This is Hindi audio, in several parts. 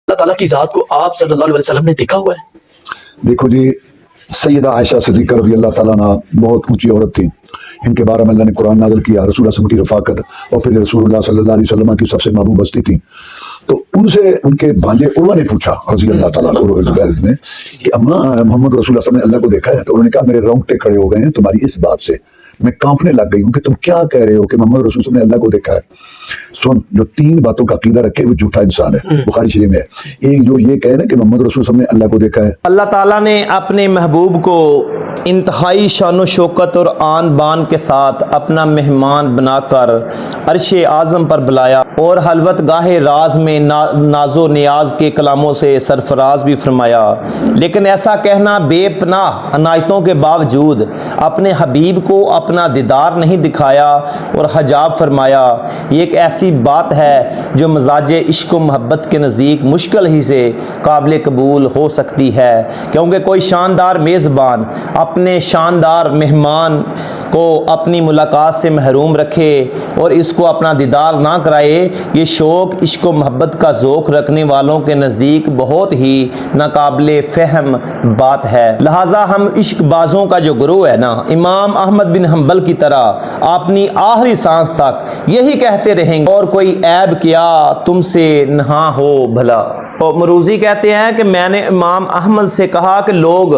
अल्लाह ताला की जात को आप सल्लल्लाहु अलैहि वसल्लम ने देखा हुआ है? देखो जी, सैयदा आयशा सिद्दीक़ा रज़ी अल्लाह ताला अन्हा बहुत ऊंची औरत थी। इनके बारे में अल्लाह ने कुरान नाज़िल किया, रसूल अल्लाह की रफ़ाकत और फिर रसूलुल्लाह सल्लल्लाहु अलैहि वसल्लम की सबसे महबूब हस्ती थी। तो उनसे उनके भांजे उर्वा ने पूछा रज़ी अल्लाह ताला उर्वा ज़ुबैर ने कि अम्मा मोहम्मद रसूल सल्लल्लाहु अलैहि वसल्लम ने अल्लाह को देखा है? तो उन्होंने कहा मेरे रोंगटे खड़े हो गए हैं तुम्हारी इस बात से, मैं कांपने लग गई हूँ कि तुम क्या कह रहे हो कि मोहम्मद रसूल सल्लल्लाहु अलैहि वसल्लम ने अल्लाह को देखा है। सुन, जो तीन बातों का अकीदा रखे वो झूठा इंसान है, बुखारी शरीफ में है। एक जो ये कहे ना कि मोहम्मद रसूल सल्लल्लाहु अलैहि वसल्लम ने अल्लाह को देखा है। अल्लाह ताला ने अपने महबूब को इंतहाई शान शौकत और आन बान के साथ अपना मेहमान बनाकर अर्श आज़म पर बुलाया और हलवत गाहे राज में नाजो नियाज के कलामों से सरफराज भी फरमाया। लेकिन ऐसा कहना बेपनाह अनायतों के बावजूद अपने हबीब को अपना दीदार नहीं दिखाया और हजाब फरमाया, ये एक ऐसी बात है जो मजाज इश्क व मोहब्बत के नज़दीक मुश्किल ही से काबिल कबूल हो सकती है, क्योंकि कोई शानदार मेज़बान अपने शानदार मेहमान को अपनी मुलाकात से महरूम रखे और इसको अपना दीदार ना कराए, ये शौक़ इश्क व मोहब्बत का ज़ौक़ रखने वालों के नज़दीक बहुत ही नाकाबिल फ़हम बात है। लिहाजा हम इश्कबाज़ों का जो गुरु है ना, इमाम अहमद बिन हम्बल की तरह अपनी आखिरी सांस तक यही कहते रहेंगे, और कोई ऐब किया तुमसे नहा हो भला। और मरूज़ी कहते हैं कि मैंने इमाम अहमद से कहा कि लोग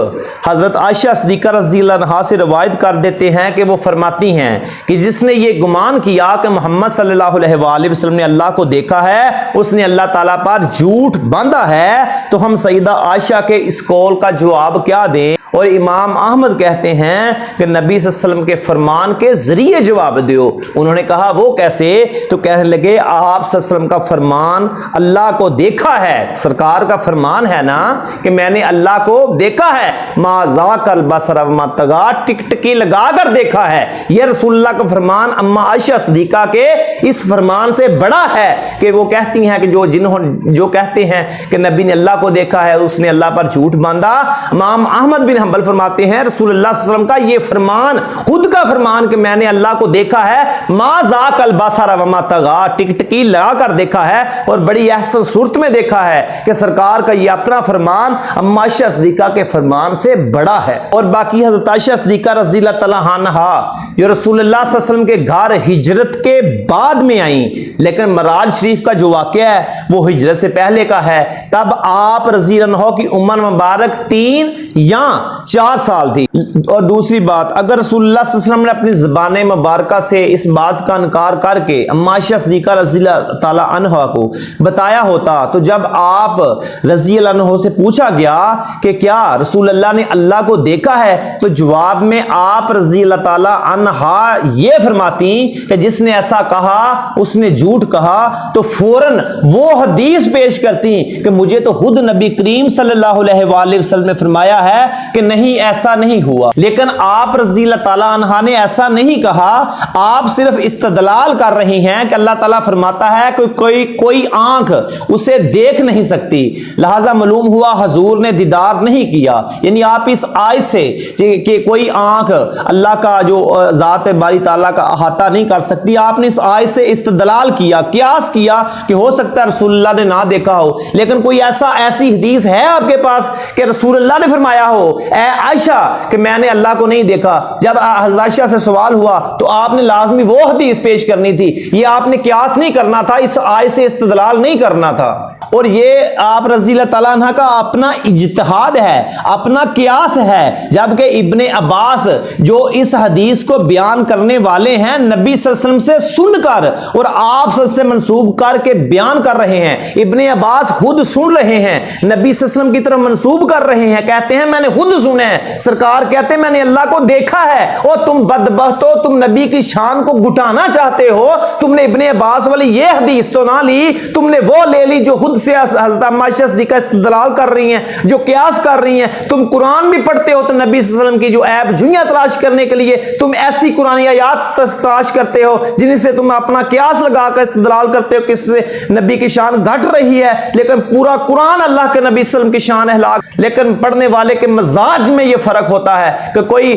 हज़रत आयशा सिद्दीक़ा रज़ियल्लाहु अन्हा से रवायत कर देते हैं कि वो फरमाती हैं कि जिसने ये गुमान किया कि मोहम्मद सल्लल्लाहु अलैहि वसल्लम ने अल्लाह को देखा है, उसने अल्लाह ताला पर झूठ बांधा है। तो हम सईदा आयशा के इस कौल का जवाब क्या दें? और इमाम अहमद कहते हैं कि नबी सल्लल्लाहु अलैहि वसल्लम के फरमान के जरिए जवाब दो। उन्होंने कहा वो कैसे? तो कहने लगे आप सल्लल्लाहु अलैहि वसल्लम का फरमान अल्लाह को देखा है, सरकार का फरमान है ना कि मैंने अल्लाह को देखा है, माज़ाकल बसर व मा तगा, टिकटकी लगा कर देखा है। यह रसूलुल्लाह का फरमान अम्मा आयशा सिद्दीक़ा के इस फरमान से बड़ा है कि वो कहती हैं कि जो कहते हैं कि नबी ने अल्लाह को देखा है, उसने अल्लाह पर झूठ बांधा। इमाम अहमद बिन हम्बल फरमाते हैं रसूलुल्लाह सल्लल्लाहु अलैहि वसल्लम का ये फरमान, खुद का फरमान कि मैंने अल्लाह को देखा है, माज़ाकल बसर व मा तगा, टिकटकी लगा कर देखा है और बड़ी अहसन सूरत में देखा है कि सरकार का ये अपना फरमान अम्मा आयशा सिद्दीक़ा के फरमान से बड़ा है। और बाकी हज़रत आयशा सिद्दीक़ा रज़ियल्लाहु तआला अन्हा जो रसूलुल्लाह सल्लल्लाहु अलैहि वसल्लम के घर हिजरत के बाद में आई, लेकिन मराज शरीफ का जो वाक़या है वो हिजरत से पहले का है। तब आप रज़ियल्लाहु अन्हा की उम्र मुबारक 3 या 4 साल थी। और दूसरी बात, अगर रसूलुल्लाह सल्लल्लाहु अलैहि वसल्लम ने अपनी ज़बान मुबारका से इस बात का इनकार करके अम्मा आयशा सिद्दीक़ा रज़ियल्लाहु तआला अन्हा को बताया होता, तो जब आप रज़ियल्लाहु अन्हा से पूछा गया कि क्या रसूलुल्लाह ने अल्लाह को देखा है, तो जवाब में आप रज़ियल्लाहु तआला अन्हा ये फरमाती कि जिसने ऐसा कहा उसने झूठ कहा। तो फौरन वो हदीस पेश करती कि मुझे तो खुद नबी करीम सल्लल्लाहु अलैहि वसल्लम ने फरमाया है कि नहीं, ऐसा नहीं हुआ। लेकिन आप रज़ियल्लाहु तआला अन्हा ने ऐसा नहीं कहा, आप सिर्फ इस्तदलाल कर रही हैं कि अल्लाह ताला फरमाता है कि कोई आंख उसे देख नहीं सकती, लिहाजा मालूम हुआ हजूर ने दीदार नहीं किया। यानी आप इस आयत से कि कोई आंख अल्लाह का जो जात बारी ताला का अहाता नहीं कर सकती, आपने इस आयत से इस्तदलाल किया, कियास किया कि हो सकता है रसूलुल्लाह ने ना देखा हो। लेकिन कोई ऐसी हदीस है आपके पास कि रसूलुल्लाह ने फरमाया हो ए आयशा कि मैंने अल्लाह को नहीं देखा? जब आयशा से सवाल हुआ तो आपने लाजमी वो हदीस पेश करनी थी, ये आपने कियास नहीं करना था, इस आयत से इस्तदलाल नहीं करना था। और ये आप रज़ियल्लाहु तआला अन्हा का अपना इज्तिहाद है, अपना कियास है, जबकि इब्ने अब्बास जो इस हदीस को बयान करने वाले हैं नबी सल्लल्लाहु अलैहि वसल्लम से सुनकर और आप से मंसूब करके बयान कर रहे हैं। इब्ने अब्बास खुद सुन रहे हैं, नबी सल्लल्लाहु अलैहि वसल्लम की तरफ मंसूब कर रहे हैं, कहते हैं मैंने खुद सुना है, सरकार कहते हैं मैंने अल्लाह को देखा है। और तुम बदबख्त हो, तुम नबी की शान को घुटाना चाहते हो, तुमने इब्ने अब्बास वाली ये हदीस तो ना ली, तुमने वो ले ली जो खुद से हज़रत अम्मा आयशा सिद्दीक़ा इस्तदलाल कर रही हैं, जो कियास कर रही हैं। तुम कुरान भी पढ़ते हो तो नबी सल्लल्लाहु अलैहि वसल्लम की जो ऐब जुइयां तलाश करने के लिए तुम ऐसी कुरानी आयात तलाश करते हो जिनसे तुम अपना कियास लगाकर इस्तदलाल करते हो, किससे नबी की शान घट रही है। लेकिन पूरा कुरान अल्लाह के नबी सल्लल्लाहु अलैहि वसल्लम की शान है लाख, लेकिन पढ़ने वाले के मजाक मिजाज में ये फर्क होता है कि कोई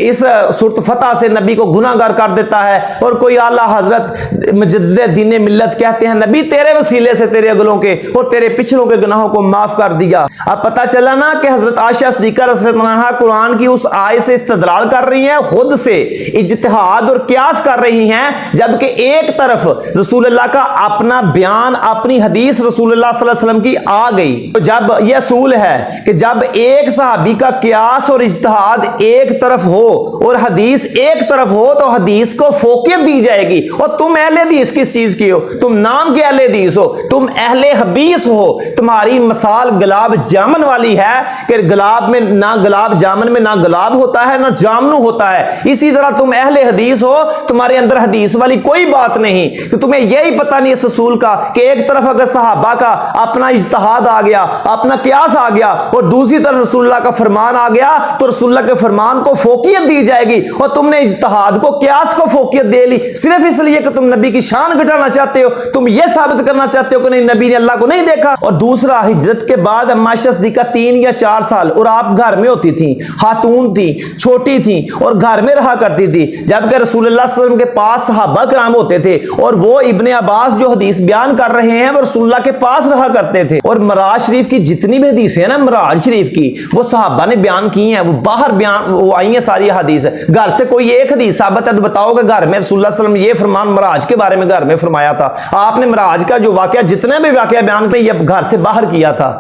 इस सूरत फतह से नबी को गुनाहगार कर देता है और कोई आला हजरत मुजद्दिद दीन मिल्लत कहते हैं नबी तेरे वसीले से तेरे अगलों के और तेरे पिछलों के गुनाहों को माफ कर दिया। अब पता चला ना कि हजरत आयशा सिद्दीका रज़ियल्लाहु अन्हा कुरान की उस आयत से इस्तदलाल कर रही हैं, खुद से इज्तिहाद और कियास कर रही हैं, जबकि एक तरफ रसूलुल्लाह का अपना बयान अपनी हदीस रसूलुल्लाह सल्लल्लाहु अलैहि वसल्लम की आ गई। तो जब यह असूल है कि जब एक सहाबी का कियास और इज्तिहाद एक तरफ हो और हदीस एक तरफ हो तो हदीस को फोकियत दी जाएगी। और तुम अहले हदीस किस चीज की हो? तुम नाम के अहले हदीस हो, तुम अहले हबीस हो। तुम्हारी मिसाल गुलाब जामुन वाली है कि गुलाब में ना गुलाब जामुन में ना गुलाब होता है ना जामनू होता है। इसी तरह तुम अहले हदीस हो, तुम्हारे अंदर हदीस वाली कोई बात नहीं कि तुम्हें यही पता नहीं इस असूल का कि एक तरफ अगर सहाबा का अपना इज्तिहाद आ गया, अपना कियास आ गया और दूसरी तरफ रसूलुल्लाह का फरमान आ गया तो रसूलुल्लाह के फरमान को फोकियत दी जाएगी। और तुमने इज्तिहाद को कियास को फोकियत दे ली सिर्फ इसलिए कि तुम नबी की शान घटाना चाहते हो, तुम यह साबित करना चाहते हो कि नहीं नबी ने अल्लाह को नहीं देखा। और दूसरा, हिजरत के बाद अम्मा आयशा सिद्दीका 3 या 4 साल और आप घर में होती थी, खातून थी, छोटी थी और घर में रहा करती थी, जबकि रसूलुल्लाह सल्लल्लाहु अलैहि वसल्लम के पास सहाबा कराम होते थे और वो इब्ने अब्बास जो हदीस बयान कर रहे हैं वो रसूलुल्लाह के पास रहा करते थे। और मराज शरीफ की जितनी भी हदीस है ना, मराज शरीफ की, वो सहाबा ने बयान की हैं, वो बाहर बयान वो आई है सारी हदीस। घर से कोई एक हदीस साबित है तो बताओ कि घर में रसूलुल्लाह सल्लल्लाहु अलैहि वसल्लम ये फरमान मराज के बारे में घर में फरमाया था। आपने मराज का जो वाकया जितने भी वाकया बयान किए ये घर से बाहर किया था।